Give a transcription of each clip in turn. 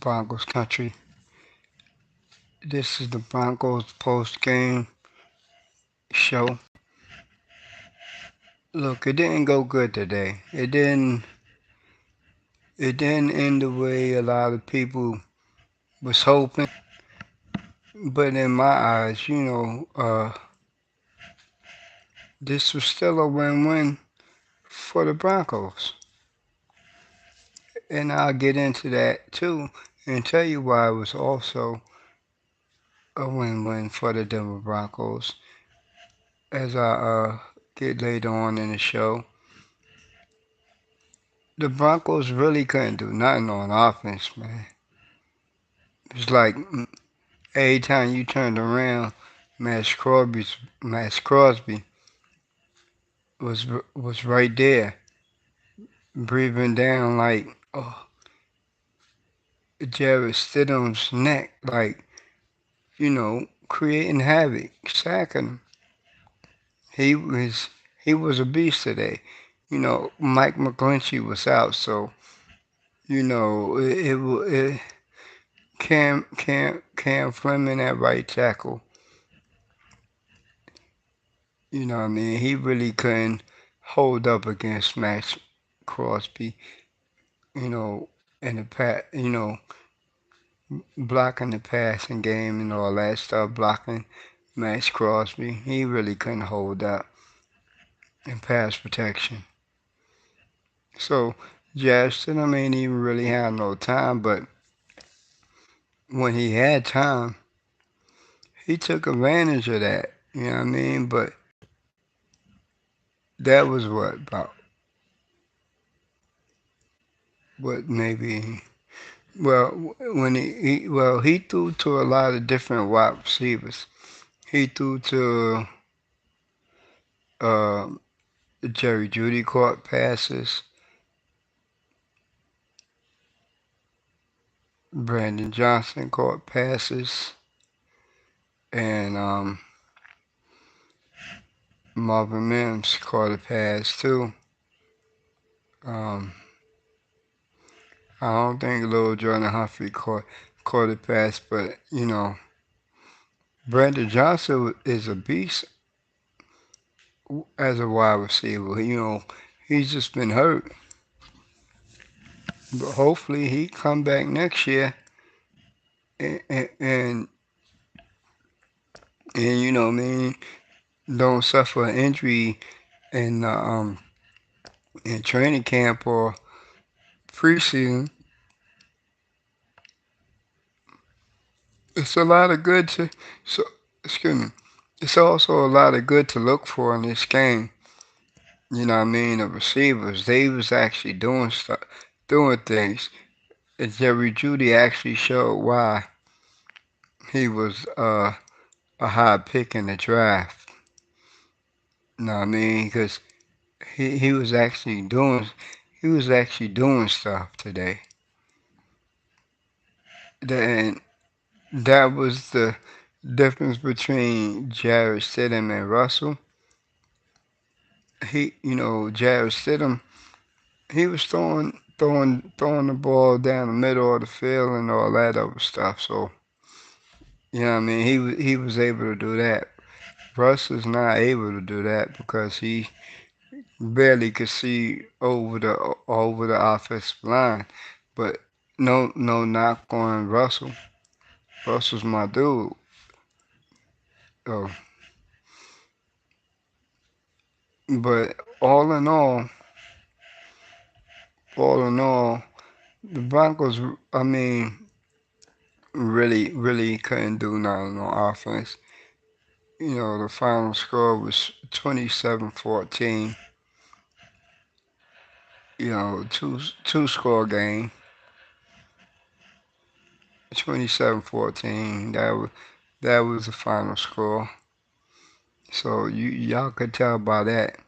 Broncos country. This is the Broncos post game show. Look, it didn't go good today. It didn't end the way a lot of people was hoping. But in my eyes, this was still a win-win for the Broncos. And I'll get into that too and tell you why it was also a win-win for the Denver Broncos as I get later on in the show. The Broncos really couldn't do nothing on offense, man. It's like every time you turned around, Max Crosby was was right there, breathing down like Jared Stidham's neck, like creating havoc, sacking him. He was he was a beast today. Mike McGlinchey was out, so it Cam Fleming at right tackle. You know what I mean? He really couldn't hold up against Max Crosby. You know, in the blocking the passing game and all that stuff, blocking Max Crosby. He really couldn't hold up in pass protection. So Justin, I mean, he really had no time, but when he had time, he took advantage of that. You know what I mean? But that was what maybe when he threw to a lot of different wide receivers. He threw to uh, Jerry Judy caught passes. Brandon Johnson caught passes, and Marvin Mims caught a pass too. Um, I don't think Lil Jordan Humphrey caught a pass, but Brandon Johnson is a beast as a wide receiver. He's just been hurt, but hopefully he come back next year and I mean, don't suffer an injury in in training camp or preseason. It's a lot of good to so excuse me. It's also a lot of good to look for in this game. You know what I mean? The receivers, they was actually doing stuff, doing things. And Jerry Judy actually showed why he was a high pick in the draft. You know what I mean? Because he was actually doing stuff today. And that was the difference between Jared Stidham and Russell. Jared Stidham, he was throwing the ball down the middle of the field and all that other stuff. So I mean, he was able to do that. Russ is not able to do that because he barely could see over the offensive line. But no knock on Russell. Russell's my dude. So, but all in all, the Broncos, I mean, really couldn't do nothing on offense. The final score was 27-14. Two score game, 27-14. That was the final score. So y'all could tell by that.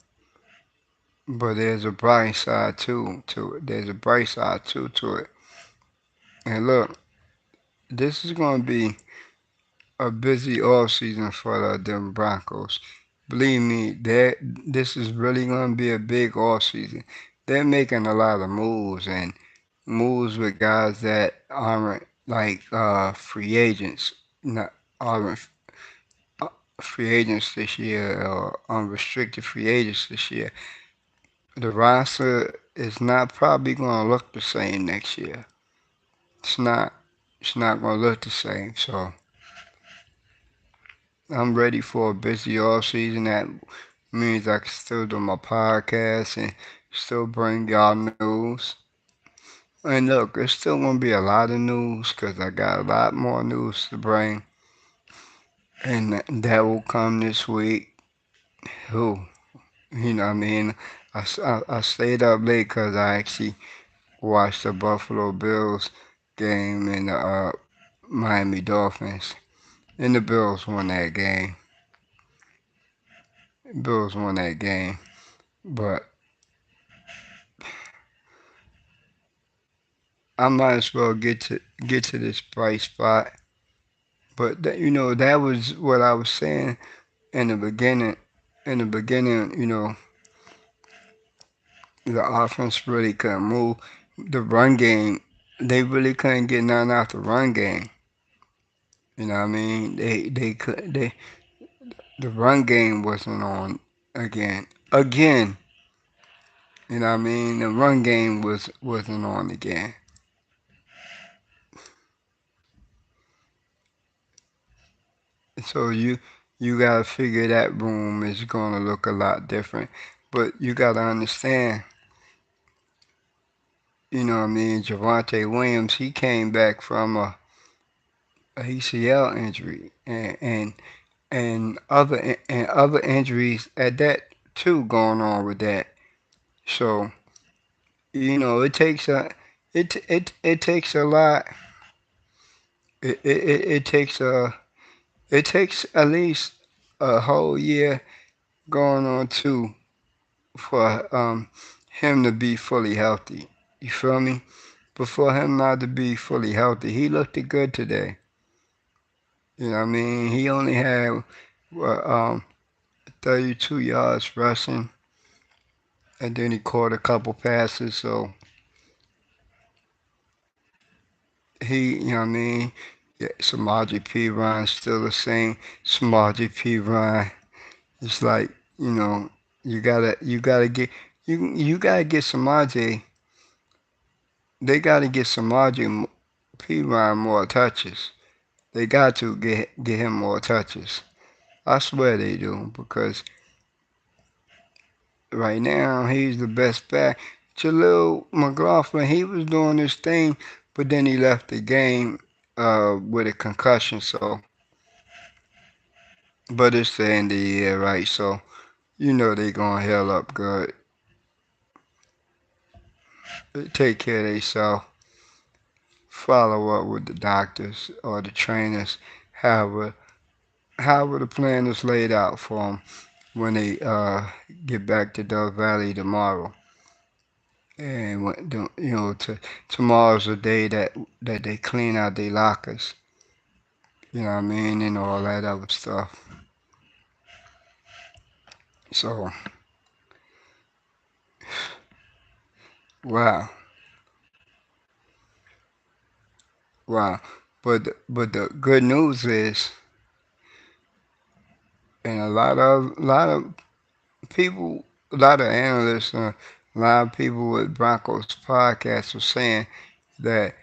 But there's a bright side too to it. There's a bright side too to it. And look, this is going to be a busy off season for the Denver Broncos. Believe me, this is really going to be a big off season. They're making a lot of moves, and moves with guys that aren't like free agents, not aren't uh, free agents this year or unrestricted free agents this year. The roster is not probably going to look the same next year. It's not. It's not going to look the same. So I'm ready for a busy off season. That means I can still do my podcast and still bring y'all news. And look, there's still going to be a lot of news because I got a lot more news to bring. And that will come this week. Who? You know what I mean? I stayed up late because I actually watched the Buffalo Bills game and the Miami Dolphins. And the Bills won that game. Bills won that game. But I might as well get to this bright spot. But that was what I was saying in the beginning. In the beginning, the offense really couldn't move. The run game, they really couldn't get none out the run game. You know what I mean? They could they the run game wasn't on again. Again, you know what I mean? The run game wasn't on again. So you gotta figure that room is gonna look a lot different. But you gotta understand, what I mean, Javante Williams, he came back from a ACL injury and other injuries at that too going on with that. So, it takes it takes a lot. It takes it takes at least a whole year going on too for him to be fully healthy. You feel me? But for him not to be fully healthy, he looked good today. You know what I mean? He only had what, 32 yards rushing, and then he caught a couple passes. So you know what I mean? Yeah, Samaje P. Ryan's still the same. Samaje P. Ryan. It's like, you know, you gotta get Samaje. They gotta get Samaje P. Ryan more touches. They got to get him more touches. I swear they do because right now he's the best back. Jaleel McLaughlin, he was doing his thing, but then he left the game with a concussion. So, but it's the end of the year, right? So they gonna heal up good, take care of themselves, follow up with the doctors or the trainers, however however the plan is laid out for them when they get back to Dove Valley tomorrow. And tomorrow's the day that they clean out their lockers. You know what I mean, and all that other stuff. So wow, wow. But the good news is, and a lot of people, a lot of analysts, a lot of people with Broncos podcasts are saying that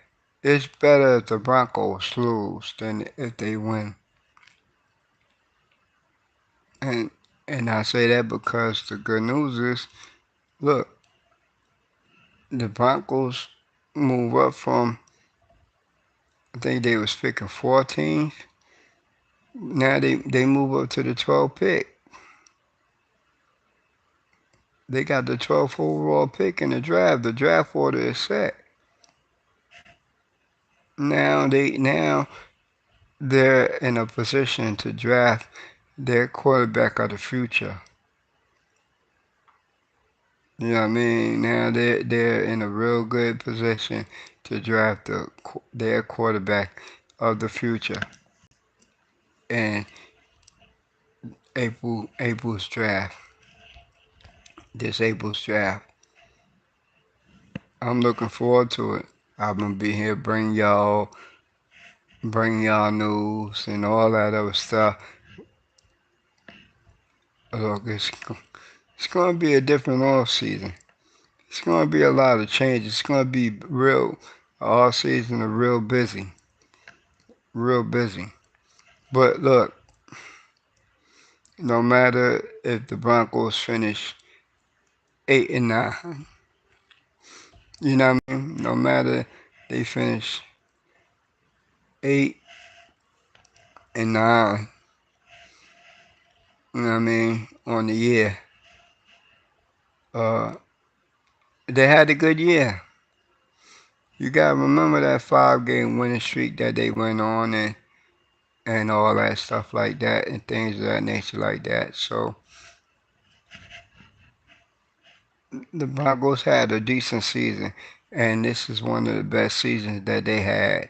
it's better if the Broncos lose than if they win. And I say that because the good news is, look, the Broncos move up from, I think they was picking 14th. Now they move up to the 12th pick. They got the 12th overall pick in the draft. The draft order is set. Now they're in a position to draft their quarterback of the future. You know what I mean? Now they're in a real good position to draft their quarterback of the future in April's draft. This April's draft. I'm looking forward to it. I'm gonna be here, bring y'all news and all that other stuff. Look, it's gonna be a different off season. It's gonna be a lot of changes. It's gonna be real all season, real busy, real busy. But look, no matter if the Broncos finish 8-9, you know what I mean. No matter they finish 8-9, you know what I mean, on the year. Uh, they had a good year. You gotta remember that 5 game winning streak that they went on and all that stuff like that and things of that nature like that. So the Broncos had a decent season, and this is one of the best seasons that they had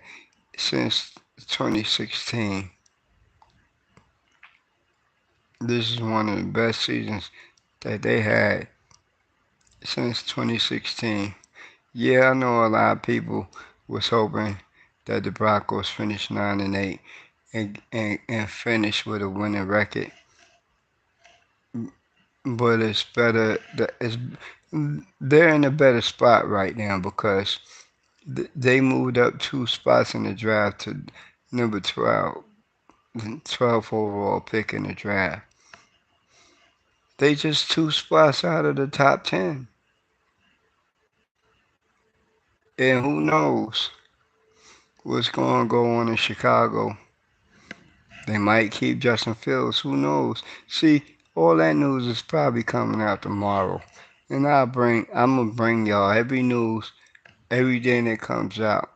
since 2016. This is one of the best seasons that they had since 2016. Yeah, I know a lot of people was hoping that the Broncos finish 9-8 and finish with a winning record, but it's better. They're in a better spot right now because they moved up 2 spots in the draft to number 12, 12th overall pick in the draft. They just 2 spots out of the top 10. And who knows what's going to go on in Chicago. They might keep Justin Fields. Who knows? See, all that news is probably coming out tomorrow. And I'm going to bring y'all every news, everything that comes out,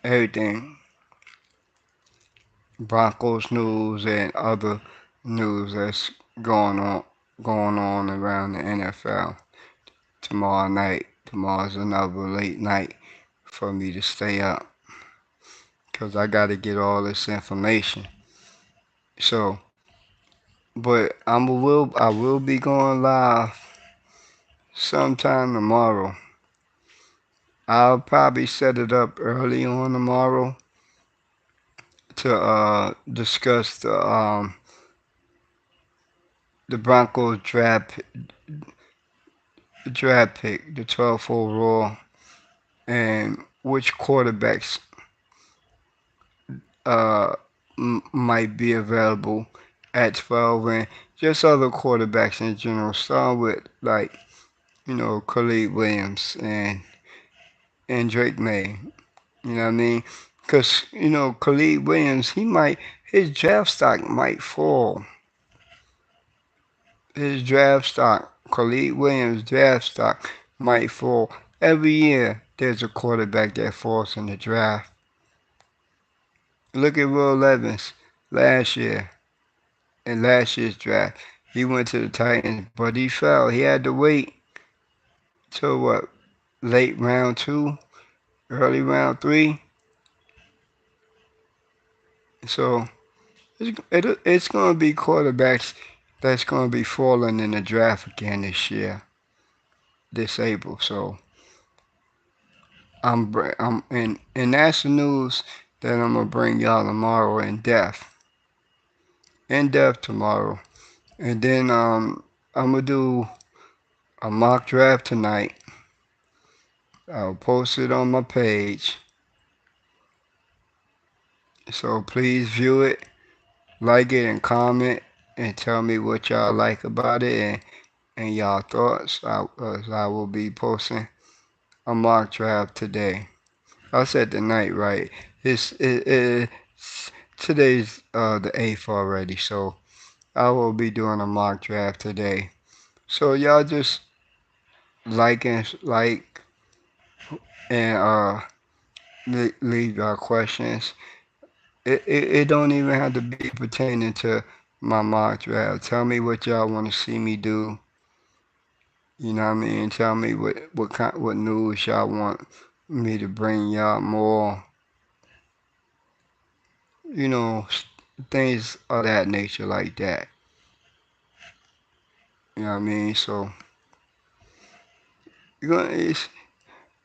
everything. Broncos news and other news that's going on going on around the NFL tomorrow night. Tomorrow's another late night for me to stay up because I got to get all this information. So, but I will be going live sometime tomorrow. I'll probably set it up early on tomorrow to discuss the Broncos draft pick, the 12th overall, and which quarterbacks uh, might be available at 12, and just other quarterbacks in general. Start with like Khalid Williams and Drake May. You know what I mean? Because Khalid Williams, his draft stock might fall. His draft stock, Khalid Williams' draft stock might fall. Every year, there's a quarterback that falls in the draft. Look at Will Levis last year, in last year's draft. He went to the Titans, but he fell. He had to wait till what? Late round two, early round three. So it's going to be quarterbacks that's going to be falling in the draft again this year, this April. So and that's the news that I'm gonna bring y'all tomorrow in depth tomorrow, and then I'm gonna do a mock draft tonight. I'll post it on my page, so please view it, like it, and comment, and tell me what y'all like about it and y'all thoughts. I will be posting a mock draft today. I said tonight, right? It's today's the 8th already, so I will be doing a mock draft today. So y'all just like and leave your questions. It don't even have to be pertaining to my mock draft. Tell me what y'all want to see me do. You know what I mean? Tell me what news y'all want me to bring y'all more. You know, things of that nature like that. You know what I mean? So you're gonna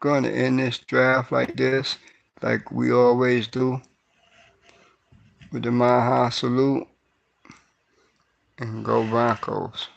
going to end this draft like this, like we always do, with the Maha salute, and go Broncos.